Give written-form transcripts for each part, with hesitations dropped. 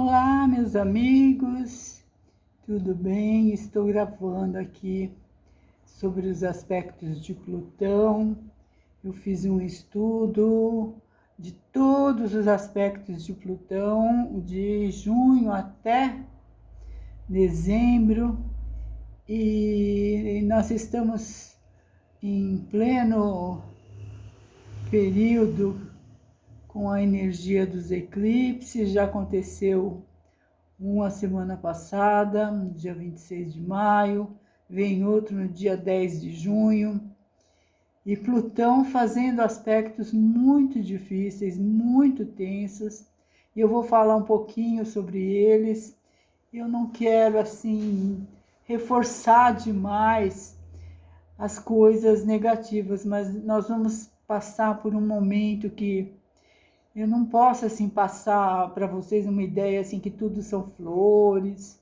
Olá, meus amigos, tudo bem? Estou gravando aqui sobre os aspectos de Plutão. Eu fiz um estudo de todos os aspectos de Plutão, de junho até dezembro, e nós estamos em pleno período com a energia dos eclipses. Já aconteceu uma semana passada, no dia 26 de maio, vem outro no dia 10 de junho, e Plutão fazendo aspectos muito difíceis, muito tensos, e eu vou falar um pouquinho sobre eles. Eu não quero, assim, reforçar demais as coisas negativas, mas nós vamos passar por um momento que eu não posso, assim, passar para vocês uma ideia, assim, que tudo são flores,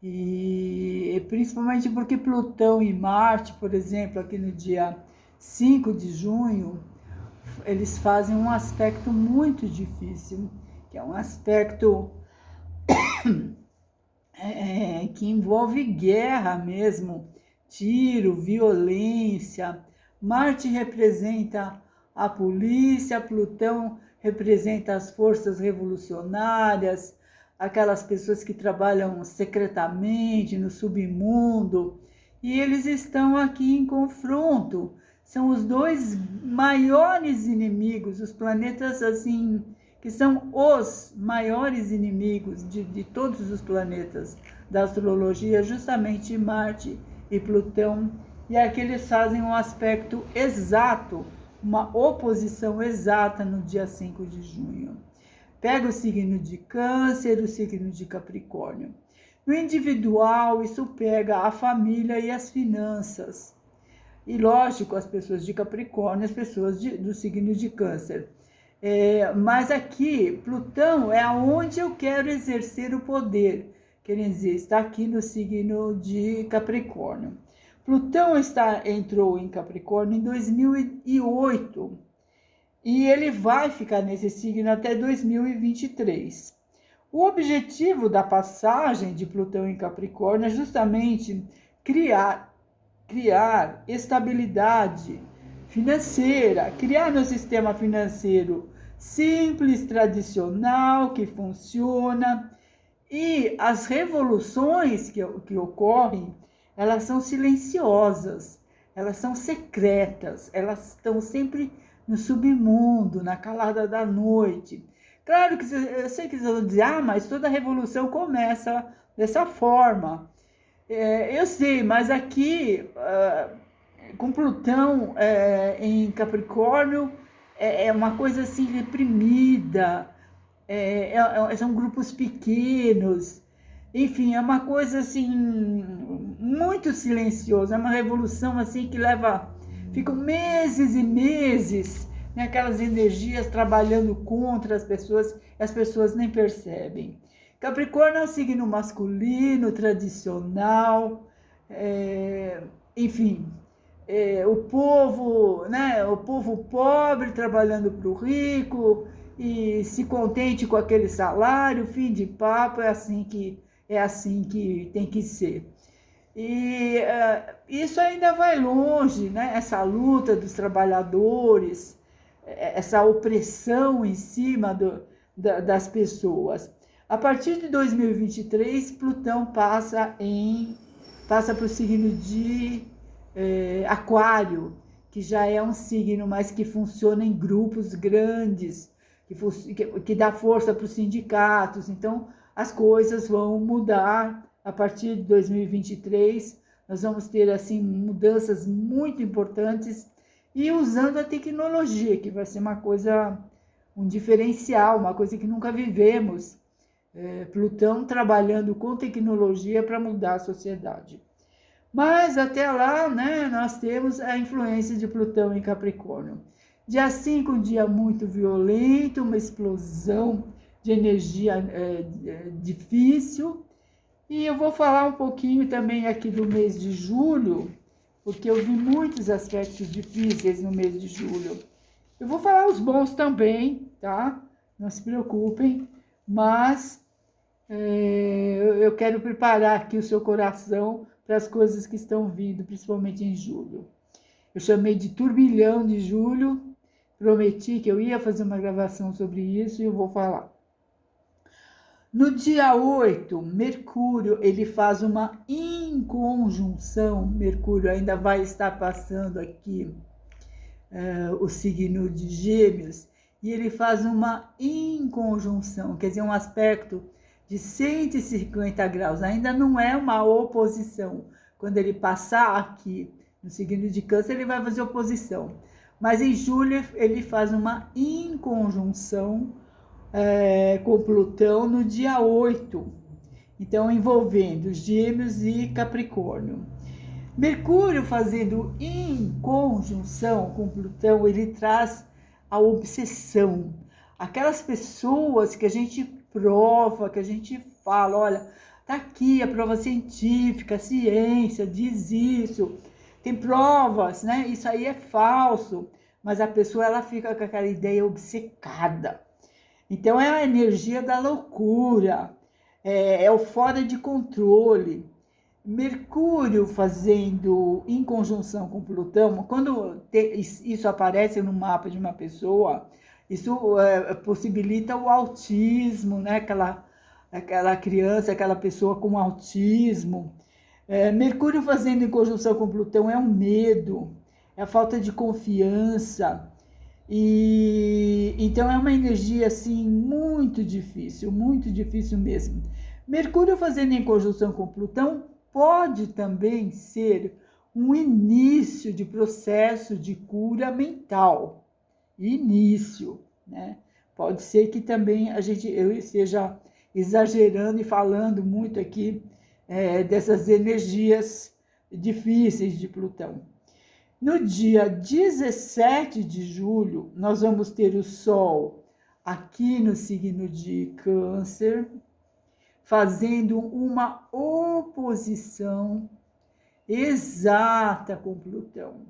e principalmente porque Plutão e Marte, por exemplo, aqui no dia 5 de junho, eles fazem um aspecto muito difícil, que é um aspecto que envolve guerra mesmo, tiro, violência. Marte representa a polícia, Plutão representa as forças revolucionárias, aquelas pessoas que trabalham secretamente no submundo, e eles estão aqui em confronto. São os dois maiores inimigos, os planetas assim, que são os maiores inimigos de todos os planetas da astrologia, justamente Marte e Plutão. E aqui eles fazem um aspecto exato, uma oposição exata no dia 5 de junho. Pega o signo de Câncer, o signo de Capricórnio. No individual, isso pega a família e as finanças. E lógico, as pessoas de Capricórnio, as pessoas do signo de Câncer. Mas aqui, Plutão é aonde eu quero exercer o poder. Quer dizer, está aqui no signo de Capricórnio. Plutão entrou em Capricórnio em 2008 e ele vai ficar nesse signo até 2023. O objetivo da passagem de Plutão em Capricórnio é justamente criar estabilidade financeira, criar um sistema financeiro simples, tradicional, que funciona. E as revoluções que ocorrem, elas são silenciosas, elas são secretas, elas estão sempre no submundo, na calada da noite. Claro que eu sei que vocês vão dizer, mas toda revolução começa dessa forma. Eu sei, mas aqui, com Plutão em Capricórnio, é uma coisa assim reprimida, são grupos pequenos, enfim, é uma coisa assim muito silenciosa, é uma revolução assim que ficam meses e meses, né, aquelas energias trabalhando contra as pessoas nem percebem. Capricórnio é um signo masculino, tradicional, enfim, o povo, né, o povo pobre trabalhando para o rico e se contente com aquele salário, fim de papo, é assim que tem que ser. E isso ainda vai longe, né? Essa luta dos trabalhadores, essa opressão em cima das pessoas. A partir de 2023, Plutão passa para o signo de Aquário, que já é um signo, mas que funciona em grupos grandes, que dá força para os sindicatos. Então, as coisas vão mudar a partir de 2023. Nós vamos ter assim mudanças muito importantes e usando a tecnologia, que vai ser uma coisa, um diferencial, uma coisa que nunca vivemos. Plutão trabalhando com tecnologia para mudar a sociedade. Mas até lá, né, nós temos a influência de Plutão em Capricórnio. Dia 5, um dia muito violento, uma explosão de energia difícil. E eu vou falar um pouquinho também aqui do mês de julho, porque eu vi muitos aspectos difíceis no mês de julho. Eu vou falar os bons também, tá? Não se preocupem, mas Eu quero preparar aqui o seu coração para as coisas que estão vindo, principalmente em julho. Eu chamei de turbilhão de julho, prometi que eu ia fazer uma gravação sobre isso e eu vou falar. No dia 8, Mercúrio, ele faz uma inconjunção, Mercúrio ainda vai estar passando aqui o signo de Gêmeos, e ele faz uma inconjunção, quer dizer, um aspecto de 150 graus, ainda não é uma oposição. Quando ele passar aqui no signo de Câncer, ele vai fazer oposição. Mas em julho ele faz uma inconjunção com Plutão no dia 8. Então, envolvendo Gêmeos e Capricórnio. Mercúrio fazendo inconjunção com Plutão, ele traz a obsessão. Aquelas pessoas que a gente prova, que a gente fala, olha, tá aqui a prova científica, a ciência diz isso, tem provas, né? Isso aí é falso. Mas a pessoa, ela fica com aquela ideia obcecada. Então, é a energia da loucura, é o fora de controle. Mercúrio fazendo em conjunção com Plutão, quando isso aparece no mapa de uma pessoa, isso possibilita o autismo, né? Aquela criança, aquela pessoa com autismo. Mercúrio fazendo em conjunção com Plutão é um medo, é a falta de confiança. E então é uma energia assim muito difícil mesmo. Mercúrio fazendo em conjunção com Plutão pode também ser um início de processo de cura mental. Início, né? Pode ser que também eu esteja exagerando e falando muito aqui dessas energias difíceis de Plutão. No dia 17 de julho, nós vamos ter o Sol aqui no signo de Câncer, fazendo uma oposição exata com Plutão.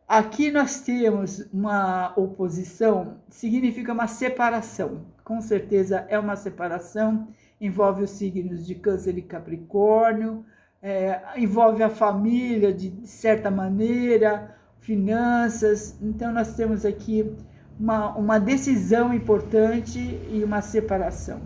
Aqui nós temos uma oposição, significa uma separação. Com certeza é uma separação, envolve os signos de Câncer e Capricórnio, envolve a família de certa maneira, finanças. Então nós temos aqui uma decisão importante e uma separação.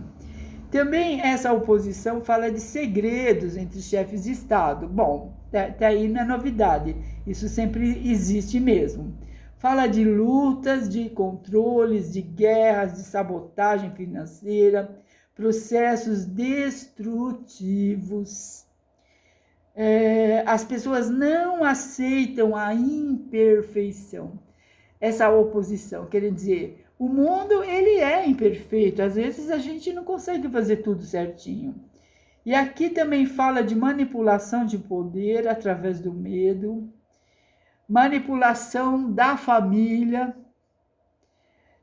Também essa oposição fala de segredos entre chefes de Estado. Bom, até aí não é novidade, isso sempre existe mesmo. Fala de lutas, de controles, de guerras, de sabotagem financeira, processos destrutivos. As pessoas não aceitam a imperfeição. Essa oposição, quer dizer, o mundo ele é imperfeito, às vezes a gente não consegue fazer tudo certinho. E aqui também fala de manipulação de poder através do medo, manipulação da família.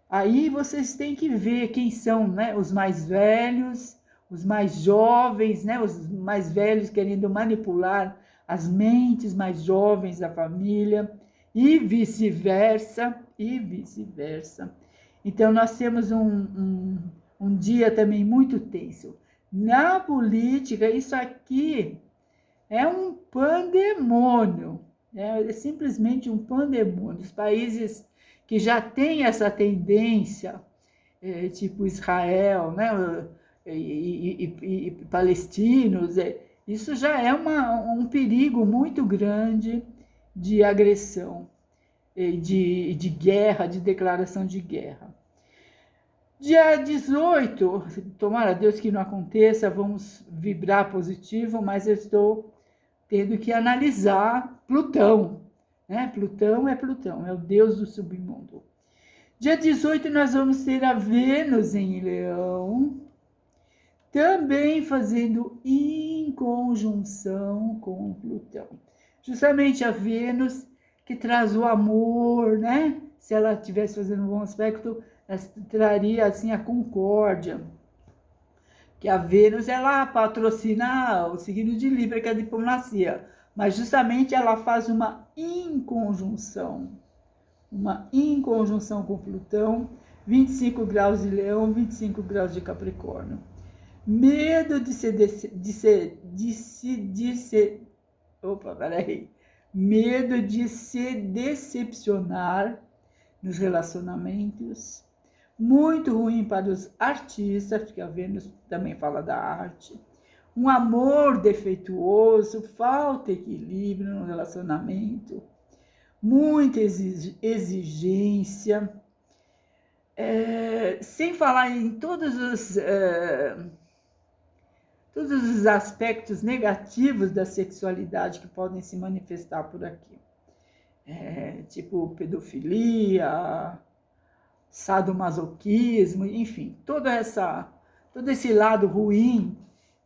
Aí vocês têm que ver quem são, né, os mais velhos, os mais jovens, né, os mais velhos querendo manipular as mentes mais jovens da família e vice-versa, Então, nós temos um dia também muito tenso. Na política, isso aqui é um pandemônio, é simplesmente um pandemônio. Os países que já têm essa tendência, tipo Israel, né, e palestinos, isso já é um perigo muito grande de agressão, de guerra, de declaração de guerra. Dia 18, tomara a Deus que não aconteça, vamos vibrar positivo, mas eu estou tendo que analisar Plutão, né? Plutão, é o deus do submundo. Dia 18 nós vamos ter a Vênus em Leão, também fazendo inconjunção com Plutão. Justamente a Vênus que traz o amor, né? Se ela estivesse fazendo um bom aspecto, ela traria assim a concórdia. Que a Vênus, ela patrocina o signo de Libra, que é a diplomacia. Mas justamente ela faz uma inconjunção com Plutão, 25 graus de Leão, 25 graus de Capricórnio. medo de ser, opa, peraí, medo de se decepcionar nos relacionamentos, muito ruim para os artistas, porque a Vênus também fala da arte, um amor defeituoso, falta de equilíbrio no relacionamento, muita exigência, sem falar em todos os aspectos negativos da sexualidade que podem se manifestar por aqui. Tipo pedofilia, sadomasoquismo, enfim, todo esse lado ruim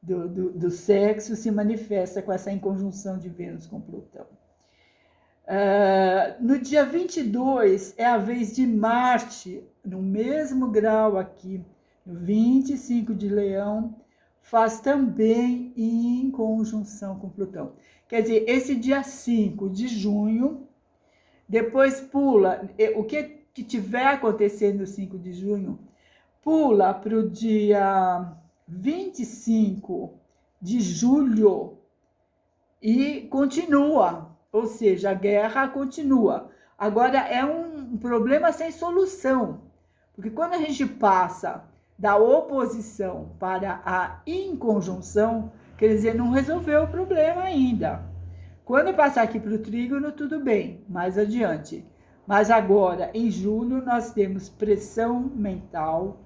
do sexo se manifesta com essa inconjunção de Vênus com Plutão. No dia 22 é a vez de Marte, no mesmo grau aqui, no 25 de Leão, faz também em conjunção com Plutão. Quer dizer, esse dia 5 de junho, depois pula, o que tiver acontecendo no 5 de junho, pula para o dia 25 de julho e continua. Ou seja, a guerra continua. Agora é um problema sem solução, porque quando a gente passa da oposição para a inconjunção, quer dizer, não resolveu o problema ainda. Quando passar aqui para o trígono, tudo bem, mais adiante. Mas agora, em julho, nós temos pressão mental,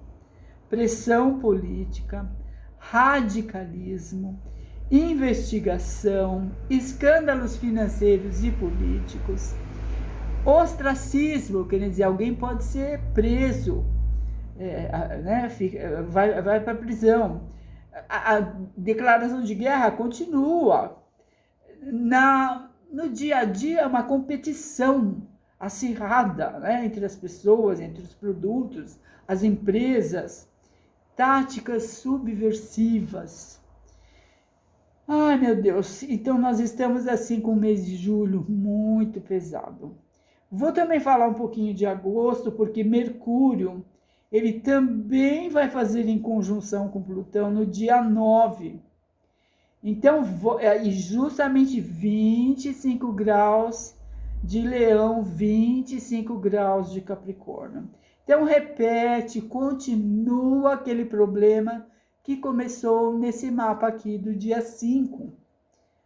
pressão política, radicalismo, investigação, escândalos financeiros e políticos, ostracismo, quer dizer, alguém pode ser preso, vai para a prisão. A declaração de guerra continua. No dia a dia, é uma competição acirrada, entre as pessoas, entre os produtos, as empresas, táticas subversivas. Ai, meu Deus, então nós estamos assim com o mês de julho muito pesado. Vou também falar um pouquinho de agosto, porque Mercúrio, ele também vai fazer em conjunção com Plutão no dia 9. Então, e justamente 25 graus de Leão, 25 graus de Capricórnio. Então, repete, continua aquele problema que começou nesse mapa aqui do dia 5.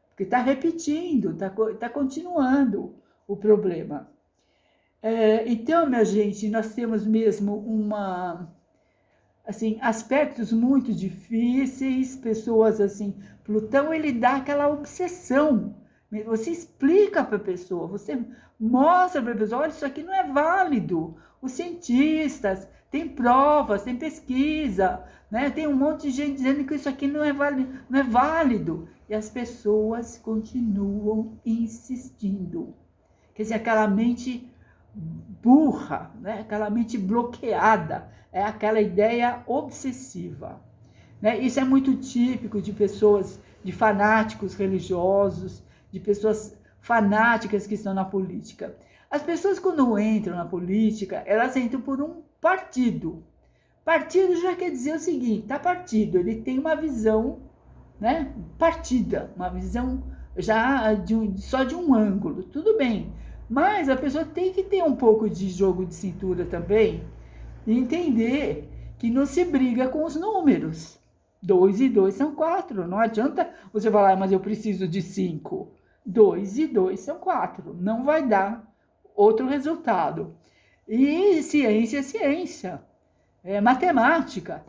Porque está repetindo, está continuando o problema. Então, minha gente, nós temos mesmo aspectos muito difíceis, pessoas assim, Plutão, ele dá aquela obsessão. Você explica para a pessoa, você mostra para a pessoa, olha, isso aqui não é válido. Os cientistas, tem provas, tem pesquisa, tem um monte de gente dizendo que isso aqui não é válido. E as pessoas continuam insistindo. Quer dizer, aquela mente burra, aquela mente bloqueada, é aquela ideia obsessiva. Isso é muito típico de pessoas, de fanáticos religiosos, de pessoas fanáticas que estão na política. As pessoas, quando entram na política, elas entram por um partido. Partido já quer dizer o seguinte, partido, ele tem uma visão, partida, uma visão já só de um ângulo, tudo bem. Mas a pessoa tem que ter um pouco de jogo de cintura também, e entender que não se briga com os números. 2 e 2 são 4, não adianta você falar, mas eu preciso de 5. 2 e 2 são 4, não vai dar outro resultado. E ciência é ciência, é matemática.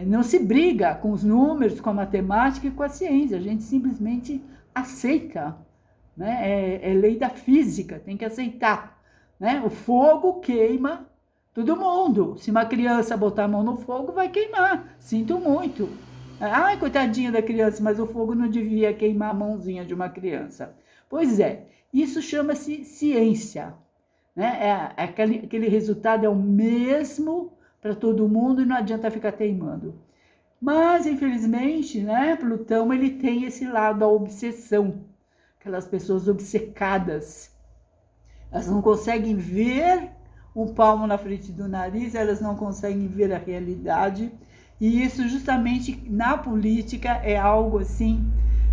Não se briga com os números, com a matemática e com a ciência, a gente simplesmente aceita. É lei da física, tem que aceitar. O fogo queima todo mundo. Se uma criança botar a mão no fogo, vai queimar. Sinto muito. Ai, coitadinha da criança, mas o fogo não devia queimar a mãozinha de uma criança. Pois é, isso chama-se ciência. Aquele resultado é o mesmo para todo mundo e não adianta ficar teimando. Mas, infelizmente, Plutão, ele tem esse lado da obsessão. Aquelas pessoas obcecadas. Elas não conseguem ver um palmo na frente do nariz, elas não conseguem ver a realidade E isso justamente na política é algo assim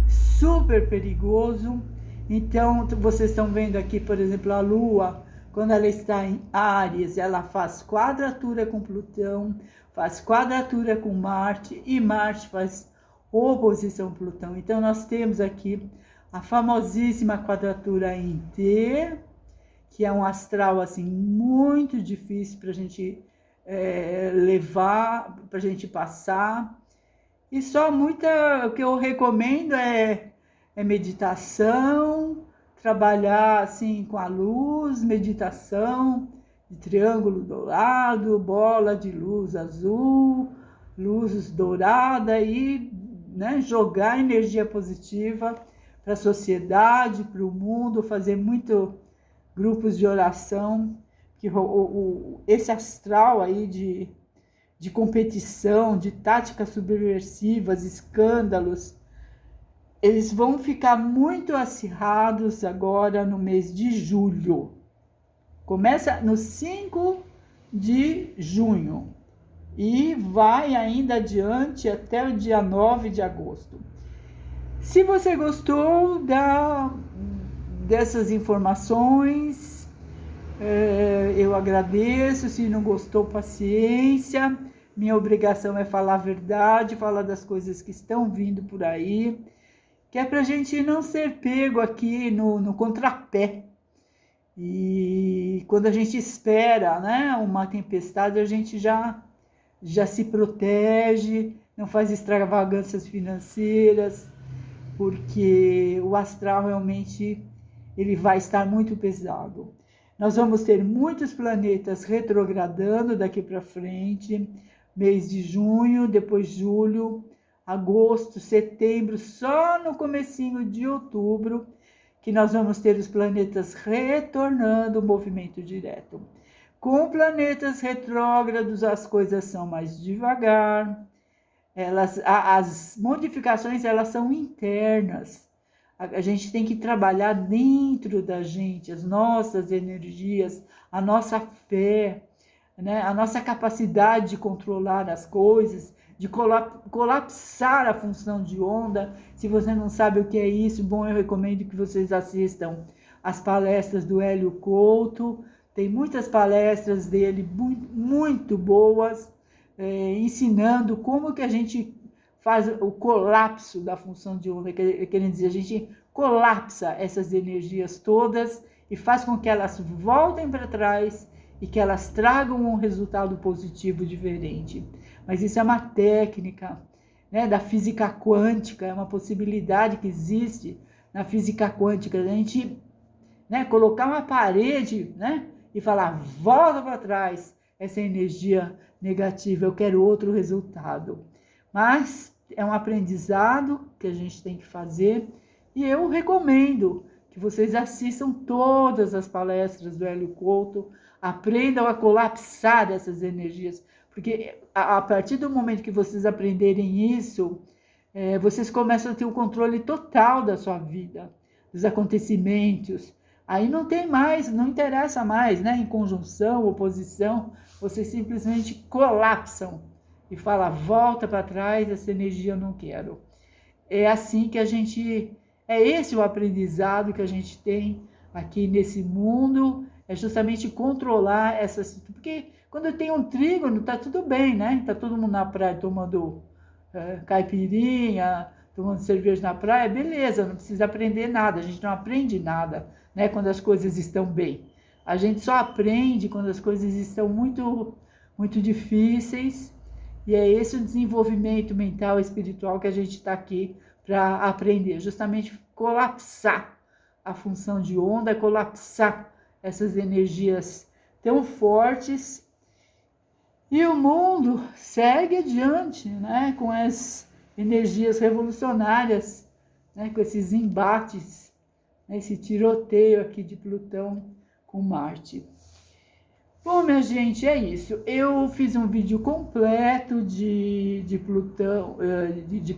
super perigoso. Então, vocês estão vendo aqui, por exemplo, a Lua, quando ela está em Áries, ela faz quadratura com Plutão, faz quadratura com Marte, e Marte faz oposição a Plutão. Então, nós temos aqui a famosíssima quadratura em T, que é um astral assim muito difícil para a gente levar, para a gente passar. E só o que eu recomendo é meditação, trabalhar assim com a luz, meditação de triângulo dourado, bola de luz azul, luzes dourada e, né, jogar energia positiva para a sociedade, para o mundo, fazer muito grupos de oração, que esse astral aí de competição, de táticas subversivas, escândalos, eles vão ficar muito acirrados agora no mês de julho. Começa no 5 de junho e vai ainda adiante até o dia 9 de agosto. Se você gostou dessas informações, eu agradeço. Se não gostou, paciência. Minha obrigação é falar a verdade, falar das coisas que estão vindo por aí, que é para a gente não ser pego aqui no contrapé. E quando a gente espera, né, uma tempestade, a gente já se protege, não faz extravagâncias financeiras, porque o astral realmente ele vai estar muito pesado. Nós vamos ter muitos planetas retrogradando daqui para frente, mês de junho, depois julho, agosto, setembro, só no comecinho de outubro que nós vamos ter os planetas retornando o movimento direto. Com planetas retrógrados, as coisas são mais devagar. As modificações, elas são internas. A gente tem que trabalhar dentro da gente, as nossas energias, a nossa fé, né? A nossa capacidade de controlar as coisas, de colapsar a função de onda. Se você não sabe o que é isso, bom, eu recomendo que vocês assistam as palestras do Hélio Couto. Tem muitas palestras dele muito boas, ensinando como que a gente faz o colapso da função de onda, querendo dizer, a gente colapsa essas energias todas e faz com que elas voltem para trás e que elas tragam um resultado positivo diferente. Mas isso é uma técnica, né, da física quântica, é uma possibilidade que existe na física quântica, a gente, né, colocar uma parede, né, e falar, volta para trás essa energia negativa, eu quero outro resultado. Mas é um aprendizado que a gente tem que fazer e eu recomendo que vocês assistam todas as palestras do Hélio Couto, aprendam a colapsar essas energias, porque a partir do momento que vocês aprenderem isso, vocês começam a ter o controle total da sua vida, dos acontecimentos. Aí não tem mais, não interessa mais, né? Em conjunção, oposição, vocês simplesmente colapsam e falam, volta para trás, essa energia eu não quero. É assim que a gente, é esse o aprendizado que a gente tem aqui nesse mundo, é justamente controlar essas, porque quando tem um trígono, tá tudo bem, né? Tá todo mundo na praia tomando caipirinha, tomando cerveja na praia, beleza, não precisa aprender nada, a gente não aprende nada, né, quando as coisas estão bem. A gente só aprende quando as coisas estão muito, muito difíceis, e é esse o desenvolvimento mental e espiritual que a gente está aqui para aprender, justamente colapsar a função de onda, colapsar essas energias tão fortes, e o mundo segue adiante, né, com as energias revolucionárias, né, com esses embates, né, esse tiroteio aqui de Plutão com Marte. Bom, minha gente, é isso. Eu fiz um vídeo completo de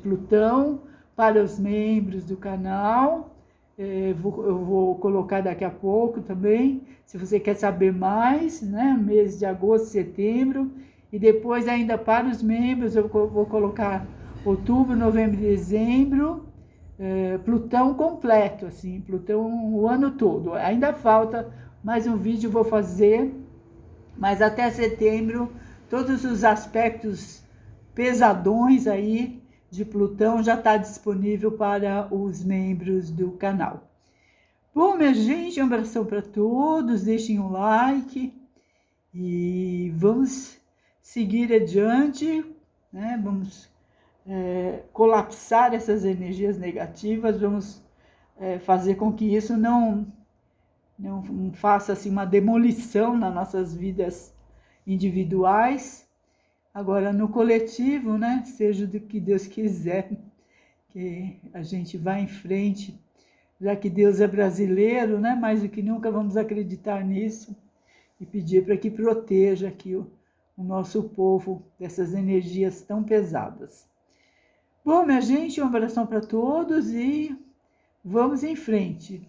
Plutão para os membros do canal. Eu vou colocar daqui a pouco também, se você quer saber mais, né, mês de agosto, setembro, E depois ainda para os membros eu vou colocar outubro, novembro e dezembro, Plutão completo, assim, Plutão o ano todo. Ainda falta mais um vídeo, vou fazer, mas até setembro todos os aspectos pesadões aí de Plutão já está disponível para os membros do canal. Bom, minha gente, um abração para todos, deixem um like e vamos seguir adiante, né? Vamos colapsar essas energias negativas, vamos fazer com que isso não faça assim, uma demolição nas nossas vidas individuais. Agora, no coletivo, né? Seja do que Deus quiser, que a gente vá em frente, já que Deus é brasileiro, né? Mais do que nunca vamos acreditar nisso e pedir para que proteja aqui o nosso povo dessas energias tão pesadas. Bom, minha gente, um abração para todos e vamos em frente.